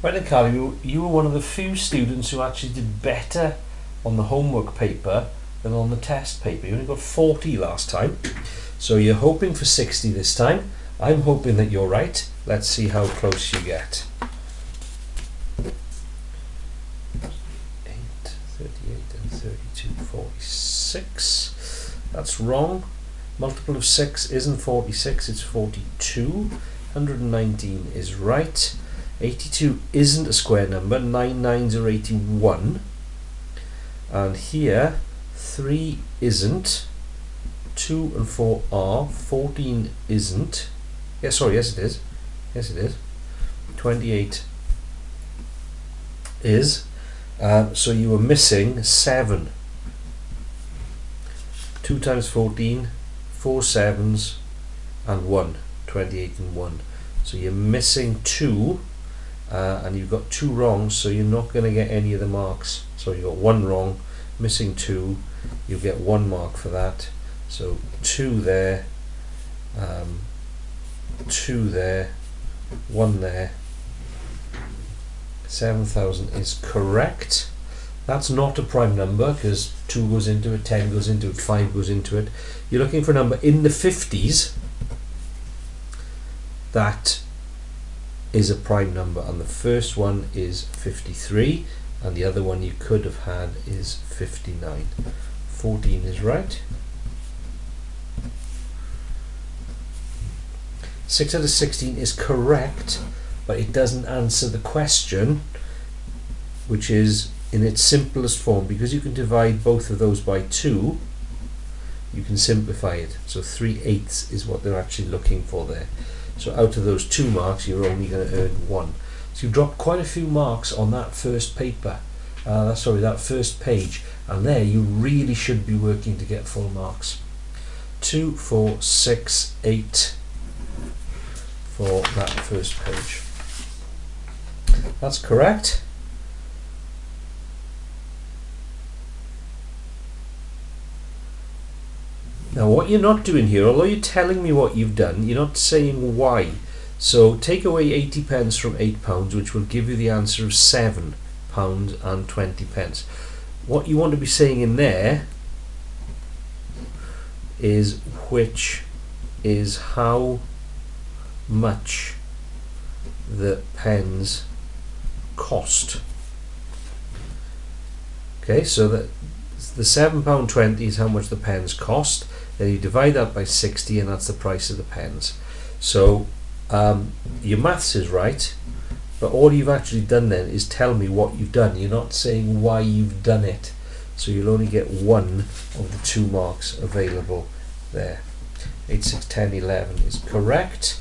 Right then, Carl, you were one of the few students who actually did better on the homework paper than on the test paper. You only got 40 last time, so you're hoping for 60 this time. I'm hoping that you're right. Let's see how close you get. 8, 38 and 32, 46. That's wrong. Multiple of 6 isn't 46, it's 42. 119 is right. 82 isn't a square number, 9 nines are 81, and here 3 isn't, 2 and 4 are, 14 isn't, yes it is, 28 is, so you were missing 7. 2 times 14, 4 sevens and 1, 28 and 1, so you're missing 2. And you've got 2 wrong, so you're not going to get any of the marks. So you've got 1 wrong, missing 2, you get 1 mark for that. So 2 there, 2 there, 1 there. 7,000 is correct. That's not a prime number because 2 goes into it, 10 goes into it, 5 goes into it. You're looking for a number in the 50s that is a prime number, and the first one is 53 and the other one you could have had is 59. 14 is right. 6 out of 16 is correct, but it doesn't answer the question, which is in its simplest form. Because you can divide both of those by 2, you can simplify it. So 3/8 is what they're actually looking for there. So out of those 2 marks, you're only going to earn 1. So you dropped quite a few marks on that first paper, that first page, and there you really should be working to get full marks. 2, 4, 6, 8 for that first page. That's correct. Now what you're not doing here, although you're telling me what you've done, you're not saying why. So take away 80 pence from £8, which will give you the answer of £7 and 20 pence. What you want to be saying in there is which is how much the pens cost. Okay, so that the £7.20 is how much the pens cost. Then you divide that by 60 and that's the price of the pens. So your maths is right, but all you've actually done then is tell me what you've done. You're not saying why you've done it. So you'll only get 1 of the 2 marks available there. 8, 6, 10, 11 is correct.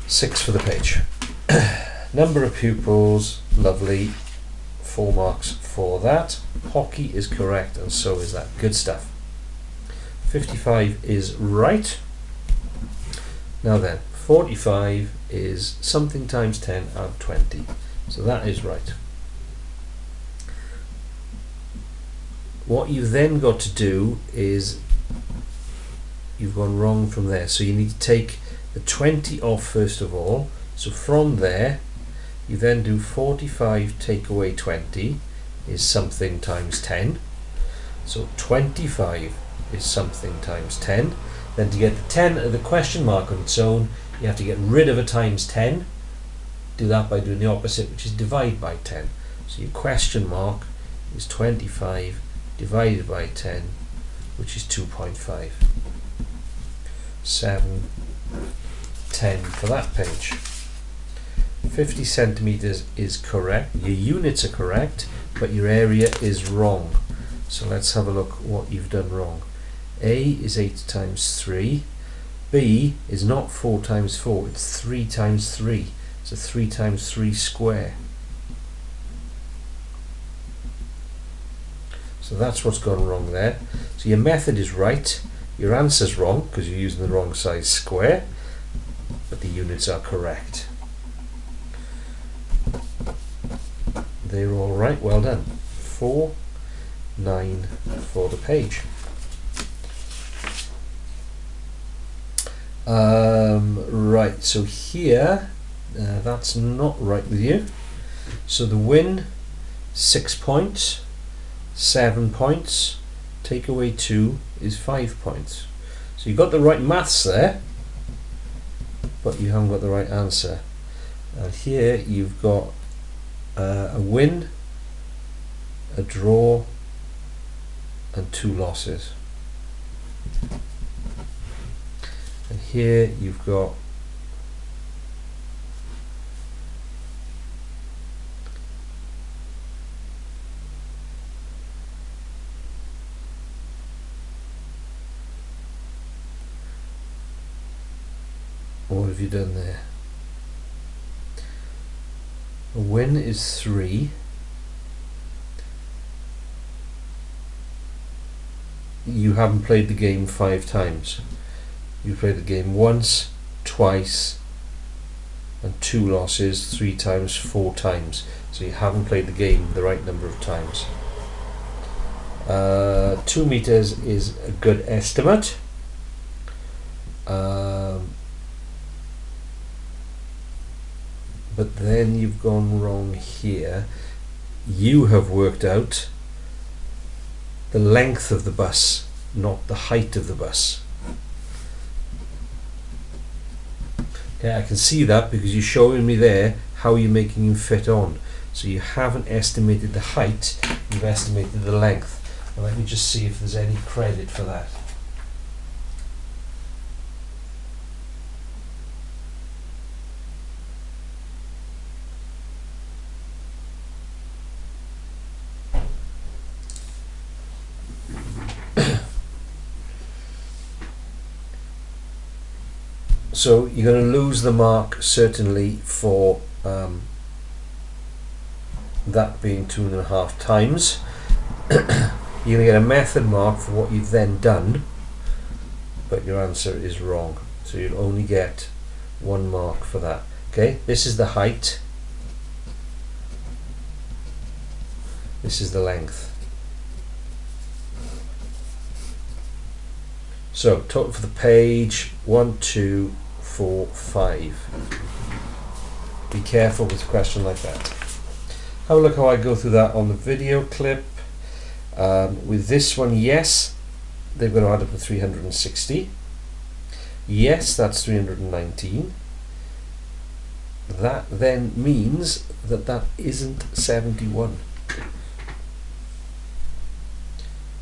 6 for the page. Number of pupils, lovely. 4 marks for that. Hockey is correct, and so is that. Good stuff. 55 is right. Now then, 45 is something times 10 and 20. So that is right. What you've then got to do is, you've gone wrong from there. So you need to take the 20 off first of all. So from there, you then do 45 take away 20 is something times 10. So 25 is something times 10. Then to get the 10 of the question mark on its own, you have to get rid of a times 10. Do that by doing the opposite, which is divide by 10. So your question mark is 25 divided by 10, which is 2.5. 7, 10 for that page. 50 centimeters is correct. Your units are correct, but your area is wrong. So let's have a look what you've done wrong. A is 8 times 3. B is not 4 times 4, it's 3 times 3. It's a 3 times 3 square. So that's what's gone wrong there. So your method is right, your answer's wrong because you're using the wrong size square, but the units are correct. They're all right, well done. 4, 9 for the page. Right, so here That's not right with you. So the win, 6 points, 7 points, take away 2 is 5 points. So you got the right maths there, but you haven't got the right answer. And here you've got a win, a draw, and 2 losses. And here you've got what have you done there? A win is 3. You haven't played the game 5 times. You played the game once, twice, and 2 losses, 3 times, 4 times. So you haven't played the game the right number of times. 2 meters is a good estimate. But then you've gone wrong here. You have worked out the length of the bus, not the height of the bus. Okay, I can see that because you're showing me there how you're making him fit on. So you haven't estimated the height, you've estimated the length. Now let me just see if there's any credit for that. So you're going to lose the mark certainly for that being 2.5 times. You're going to get a method mark for what you've then done, but your answer is wrong. So you'll only get 1 mark for that. Okay, this is the height. This is the length. So total for the page, 1, 2, 4, 5. Be careful with a question like that. Have a look how I go through that on the video clip. With this one, yes, they've got to add up to 360. Yes, that's 319. That then means that that isn't 71.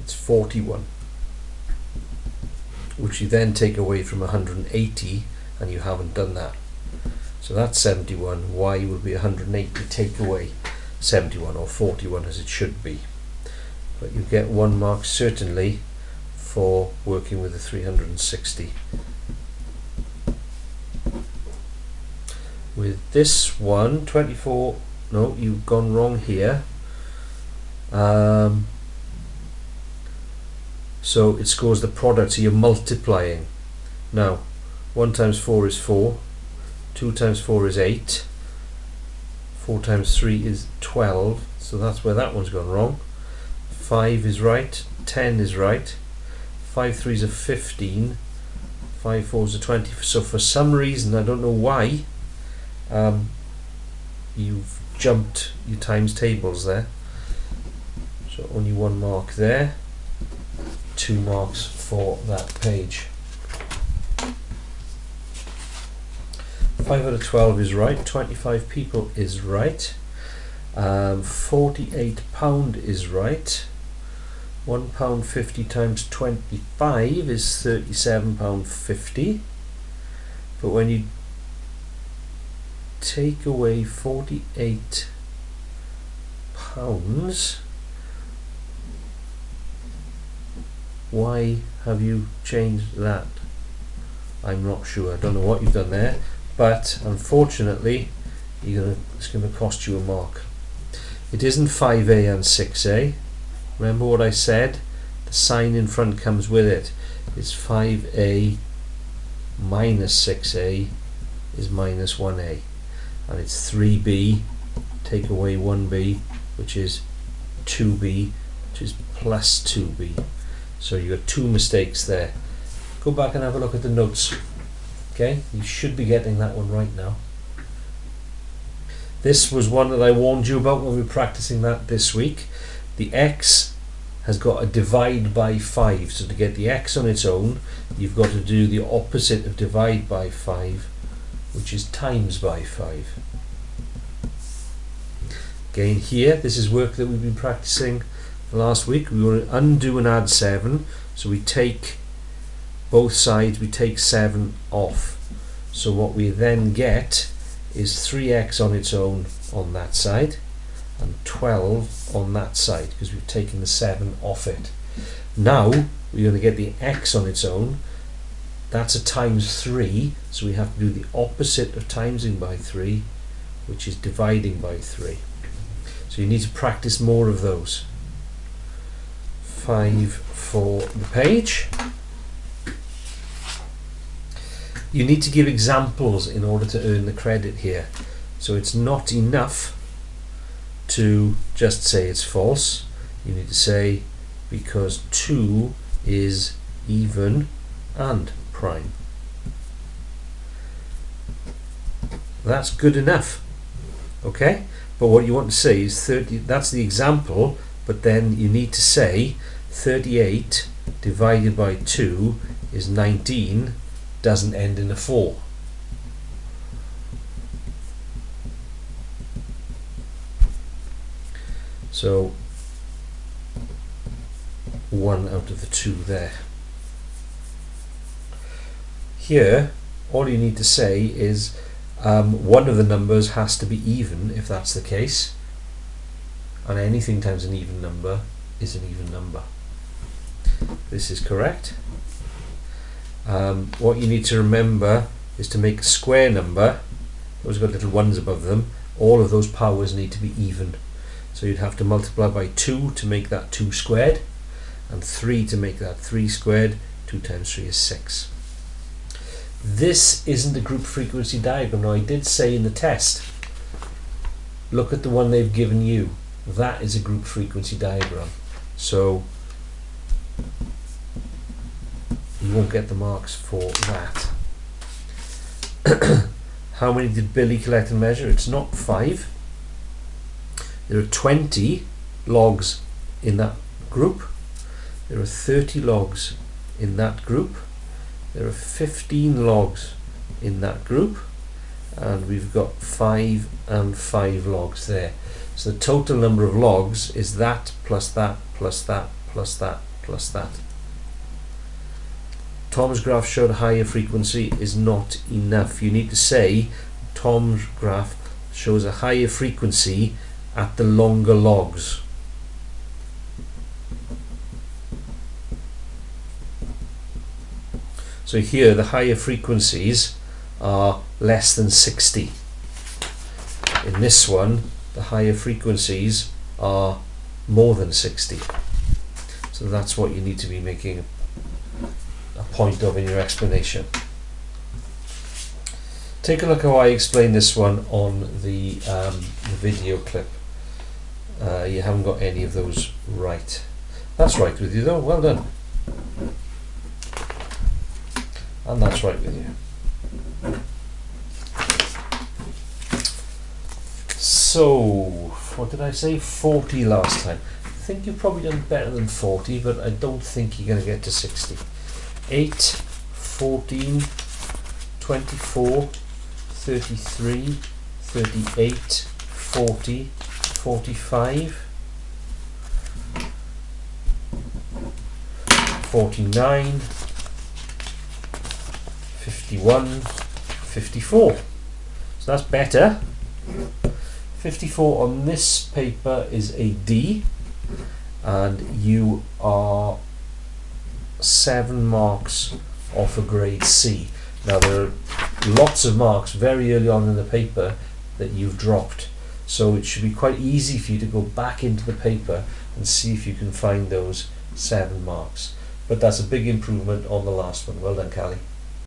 It's 41. Which you then take away from 180, and you haven't done that. So that's 71. Y will be 180 take away 71, or 41 as it should be. But you get 1 mark certainly for working with the 360. With this one, 24, no, you've gone wrong here. So it scores the product, so you're multiplying. Now, 1 times 4 is 4, 2 times 4 is 8, 4 times 3 is 12, so that's where that one's gone wrong. 5 is right, 10 is right, 5 3s are 15, 5 4s are 20. So for some reason, I don't know why, you've jumped your times tables there. So only 1 mark there, 2 marks for that page. 5 out of 12 is right, 25 people is right, £48 is right, £1.50 times 25 is £37.50, but when you take away £48, why have you changed that? I'm not sure. I don't know what you've done there, but unfortunately it's going to cost you a mark. It isn't 5A and 6A. Remember what I said? The sign in front comes with it. It's 5A minus 6A is minus 1A, and it's 3B take away 1B, which is 2B, which is plus 2B. So you got 2 mistakes there. Go back and have a look at the notes. Okay, you should be getting that one right now. This was one that I warned you about when we were practicing that this week. The x has got a divide by 5, so to get the x on its own you've got to do the opposite of divide by 5, which is times by 5. Again here, this is work that we've been practicing last week. We will undo and add 7, so we take both sides, we take 7 off. So what we then get is 3x on its own on that side and 12 on that side, because we've taken the 7 off it. Now we're going to get the x on its own. That's a times 3, so we have to do the opposite of timesing by 3, which is dividing by 3. So you need to practice more of those. 5 for the page. You need to give examples in order to earn the credit here. So it's not enough to just say it's false. You need to say because 2 is even and prime. That's good enough. Okay? But what you want to say is 30, that's the example, but then you need to say 38 divided by 2 is 19, doesn't end in a 4. So 1 out of the 2 there. Here all you need to say is one of the numbers has to be even if that's the case, and anything times an even number is an even number. This is correct. What you need to remember is to make a square number, those got little ones above them, all of those powers need to be even. So you'd have to multiply by 2 to make that 2 squared, and 3 to make that 3 squared. 2 times 3 is 6. This isn't a group frequency diagram. Now I did say in the test, look at the one they've given you. That is a group frequency diagram. So you won't get the marks for that. How many did Billy collect and measure? It's not 5. There are 20 logs in that group. There are 30 logs in that group. There are 15 logs in that group, and we've got 5 and 5 logs there. So the total number of logs is that plus that plus that plus that plus that. Tom's graph showed a higher frequency is not enough. You need to say Tom's graph shows a higher frequency at the longer logs. So here the higher frequencies are less than 60. In this one the higher frequencies are more than 60. So that's what you need to be making a point of in your explanation. Take a look how I explain this one on the video clip. You haven't got any of those right. That's right with you though, well done. And that's right with you. So, what did I say? 40 last time. I think you've probably done better than 40, but I don't think you're going to get to 60. 8, 14, 24, 33, 38, 40, 45, 49, 51, 54. So that's better. 54 on this paper is a D, and you are 7 marks off a grade C. Now there are lots of marks very early on in the paper that you've dropped, so it should be quite easy for you to go back into the paper and see if you can find those 7 marks. But that's a big improvement on the last one. Well done, Callie.